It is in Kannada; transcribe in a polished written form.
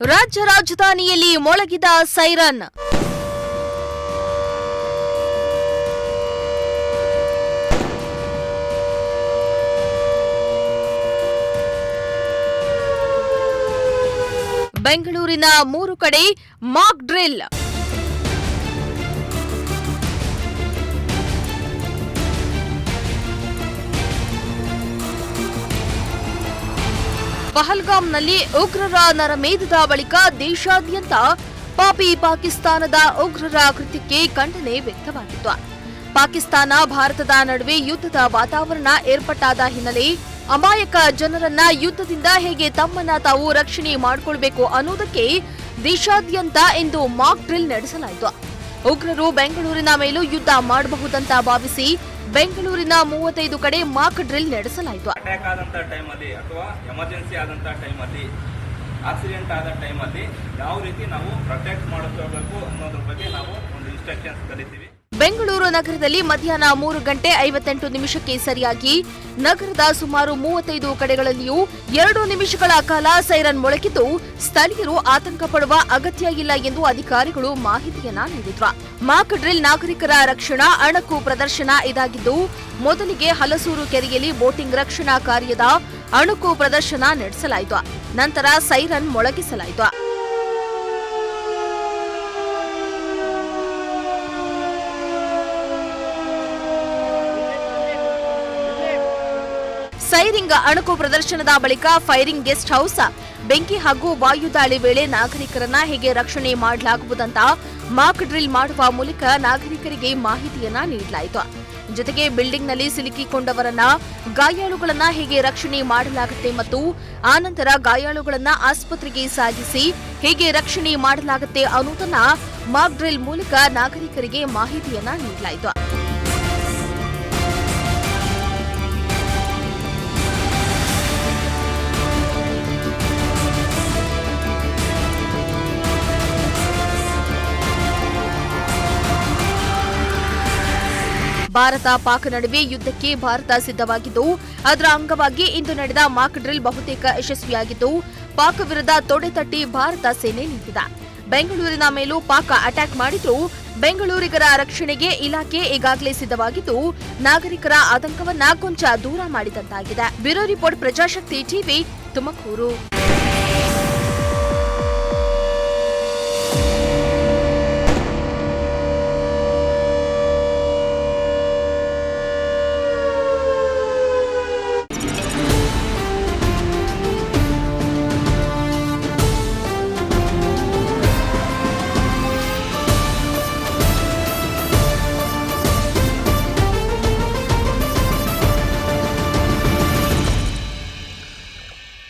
ರಾಜ್ಯ ರಾಜಧಾನಿಯಲ್ಲಿ ಮೊಳಗಿದ ಸೈರನ್. ಬೆಂಗಳೂರಿನ 3 ಕಡೆ ಮಾಕ್ ಡ್ರಿಲ್. ಪಹಲ್ಗಾಮ್ನಲ್ಲಿ ಉಗ್ರರ ನರಮೇಧದ ಬಳಿಕ ದೇಶಾದ್ಯಂತ ಪಾಕಿಸ್ತಾನದ ಉಗ್ರರ ಕೃತ್ಯಕ್ಕೆ ಖಂಡನೆ ವ್ಯಕ್ತವಾಗಿತ್ತು. ಪಾಕಿಸ್ತಾನ ಭಾರತದ ನಡುವೆ ಯುದ್ಧದ ವಾತಾವರಣ ಏರ್ಪಟ್ಟಾದ ಹಿನ್ನೆಲೆ ಅಮಾಯಕ ಜನರನ್ನ ಯುದ್ಧದಿಂದ ಹೇಗೆ ತಮ್ಮನ್ನ ತಾವು ರಕ್ಷಣೆ ಮಾಡಿಕೊಳ್ಳಬೇಕು ಅನ್ನೋದಕ್ಕೆ ದೇಶಾದ್ಯಂತ ಇಂದು ಮಾಕ್ ಡ್ರಿಲ್ ನಡೆಸಲಾಯಿತು. ಉಗ್ರರು ಬೆಂಗಳೂರಿನ ಮೇಲೂ ಯುದ್ಧ ಮಾಡಬಹುದಂತ ಭಾವಿಸಿ ಬೆಂಗಳೂರಿನ 35 ಕಡೆ ಮಾಕ್ ಡ್ರಿಲ್ ನಡೆಸಲಾಯಿತು. ಅಟ್ಯಾಕ್ ಆದಂತ ಟೈಮಲ್ಲಿ ಅಥವಾ ಎಮರ್ಜೆನ್ಸಿ ಆದಂತ ಟೈಮಲ್ಲಿ ಆಕ್ಸಿಡೆಂಟ್ ಆದ ಟೈಮಲ್ಲಿ ಯಾವ ರೀತಿ ನಾವು ಪ್ರೊಟೆಕ್ಟ್ ಮಾಡಿಕೊಳ್ಳಬೇಕು ಅನ್ನೋದ್ರ ಬಗ್ಗೆ ನಾವು ಒಂದು ಇನ್ಸ್ಟ್ರಕ್ಷನ್ಸ್ ಕಲಿತೀವಿ. ಬೆಂಗಳೂರು ನಗರದಲ್ಲಿ ಮಧ್ಯಾಹ್ನ 3 ಗಂಟೆ 58 ನಿಮಿಷಕ್ಕೆ ಸರಿಯಾಗಿ ನಗರದ ಸುಮಾರು 35 ಕಡೆಗಳಲ್ಲಿಯೂ 2 ನಿಮಿಷಗಳ ಕಾಲ ಸೈರನ್ ಮೊಳಗಿದ್ದು ಸ್ಥಳೀಯರು ಆತಂಕ ಪಡುವ ಅಗತ್ಯ ಇಲ್ಲ ಎಂದು ಅಧಿಕಾರಿಗಳು ಮಾಹಿತಿಯನ್ನ ನೀಡಿದ್ರು. ಮಾಕ್ ಡ್ರಿಲ್ ನಾಗರಿಕರ ರಕ್ಷಣಾ ಅಣಕು ಪ್ರದರ್ಶನ ಇದಾಗಿದ್ದು, ಮೊದಲಿಗೆ ಹಲಸೂರು ಕೆರೆಯಲ್ಲಿ ಬೋಟಿಂಗ್ ರಕ್ಷಣಾ ಕಾರ್ಯದ ಅಣುಕು ಪ್ರದರ್ಶನ ನಡೆಸಲಾಯಿತು. ನಂತರ ಸೈರನ್ ಮೊಳಗಿಸಲಾಯಿತು. ಸೈರಿಂಗ್ ಅಣುಕು ಪ್ರದರ್ಶನದ ಬಳಿಕ ಫೈರಿಂಗ್ ಗೆಸ್ಟ್ ಹೌಸ್, ಬೆಂಕಿ ಹಾಗೂ ವಾಯುದಾಳಿ ವೇಳೆ ನಾಗರಿಕರನ್ನ ಹೇಗೆ ರಕ್ಷಣೆ ಮಾಡಲಾಗುವುದಂತ ಮಾಕ್ ಡ್ರಿಲ್ ಮಾಡುವ ಮೂಲಕ ನಾಗರಿಕರಿಗೆ ಮಾಹಿತಿಯನ್ನ ನೀಡಲಾಯಿತು. ಜೊತೆಗೆ ಬಿಲ್ಡಿಂಗ್ನಲ್ಲಿ ಸಿಲುಕಿಕೊಂಡವರನ್ನ, ಗಾಯಾಳುಗಳನ್ನ ಹೇಗೆ ರಕ್ಷಣೆ ಮಾಡಲಾಗುತ್ತೆ ಮತ್ತು ಆನಂತರ ಗಾಯಾಳುಗಳನ್ನ ಆಸ್ಪತ್ರೆಗೆ ಸಾಗಿಸಿ ಹೇಗೆ ರಕ್ಷಣೆ ಮಾಡಲಾಗುತ್ತೆ ಅನ್ನೋದನ್ನ ಮಾಕ್ ಡ್ರಿಲ್ ಮೂಲಕ ನಾಗರಿಕರಿಗೆ ಮಾಹಿತಿಯನ್ನ ನೀಡಲಾಯಿತು. ಭಾರತ ಪಾಕ್ ನಡುವೆ ಯುದ್ಧಕ್ಕೆ ಭಾರತ ಸಿದ್ಧವಾಗಿದ್ದು, ಅದರ ಅಂಗವಾಗಿ ಇಂದು ನಡೆದ ಮಾಕ್ ಡ್ರಿಲ್ ಬಹುತೇಕ ಯಶಸ್ವಿಯಾಗಿದ್ದು, ಪಾಕ್ ವಿರುದ್ಧ ತೊಡೆತಟ್ಟಿ ಭಾರತ ಸೇನೆ ನಿಂತಿದೆ. ಬೆಂಗಳೂರಿನ ಮೇಲೂ ಪಾಕ್ ಅಟ್ಯಾಕ್ ಮಾಡಿದ್ರೂ ಬೆಂಗಳೂರಿಗರ ರಕ್ಷಣೆಗೆ ಇಲಾಖೆ ಈಗಾಗಲೇ ಸಿದ್ಧವಾಗಿದ್ದು, ನಾಗರಿಕರ ಆತಂಕವನ್ನ ಕೊಂಚ ದೂರ ಮಾಡಿದಂತಾಗಿದೆ. Bureau report, Prajashakti TV, Tumakuru.